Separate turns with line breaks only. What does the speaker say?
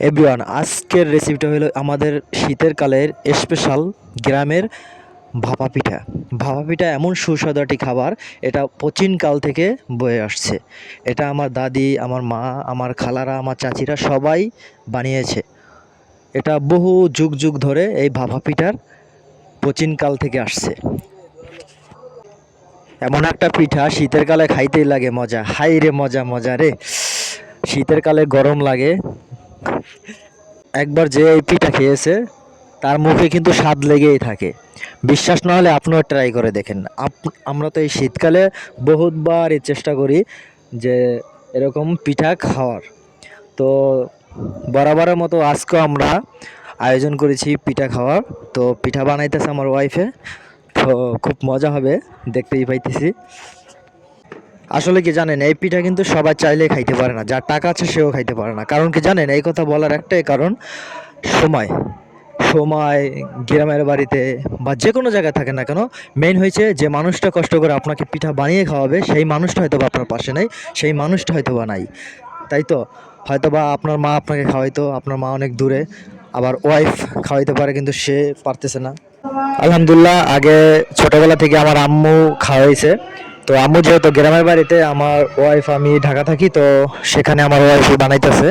Everyone, আজকের রেসিপিটা হলো আমাদের শীতের কালের স্পেশাল গ্রামের ভাপা পিঠা। ভাপা পিঠা এমন সুস্বাদু একটি খাবার, এটা প্রাচীনকাল থেকে বয়ে আসছে। এটা আমার দাদি, আমার মা, আমার খালারা, আমার চাচিরা সবাই বানিয়েছে। এটা বহু যুগ যুগ ধরে এই ভাপা পিঠার প্রাচীনকাল থেকে আসছে। এমন একটা পিঠা শীতের কালে খাইতেই লাগে মজা, হাই রে মজা মজা রে। শীতের কালে গরম লাগে, একবার যে এই পিঠা খেয়েছে তার মুখে কিন্তু স্বাদ লেগেই থাকে। বিশ্বাস না হলে আপনিও ট্রাই করে দেখেন। আমরা তো এই শীতকালে বহুতবার এই চেষ্টা করি যে এরকম পিঠা খাওয়ার। তো বরাবরের মতো আজকেও আমরা আয়োজন করেছি পিঠা খাওয়ার। তো পিঠা বানাইতেছে আমার ওয়াইফে। তো খুব মজা হবে, দেখতেই পাইতেছি। আসলে কি জানেন, এই পিঠা কিন্তু সবাই চাইলে খাইতে পারে না, যার টাকা আছে সেও খাইতে পারে না। কারণ কি জানেন, এই কথা বলার একটাই কারণ, সময়। সময় গ্রামের বাড়িতে বা যে কোনো জায়গায় থাকে না কেন, মেইন হয়েছে যে মানুষটা কষ্ট করে আপনাকে পিঠা বানিয়ে খাওয়াবে সেই মানুষটা হয়তো বা আপনার পাশে নেই, সেই মানুষটা হয়তো বা নাই। তাই তো হয়তো বা আপনার মা আপনাকে খাওয়াইতো, আপনার মা অনেক দূরে, আবার ওয়াইফ খাওয়াইতে পারে কিন্তু সে পারতেছে না। আলহামদুলিল্লাহ, আগে ছোটবেলা থেকে আমার আম্মু খাওয়াইছে। তো আম্মু যেহেতু গ্রামের বাড়িতে, আমার ওয়াইফ আমি ঢাকা থাকি, তো সেখানে আমার ওয়াইফ বানাইতেছে।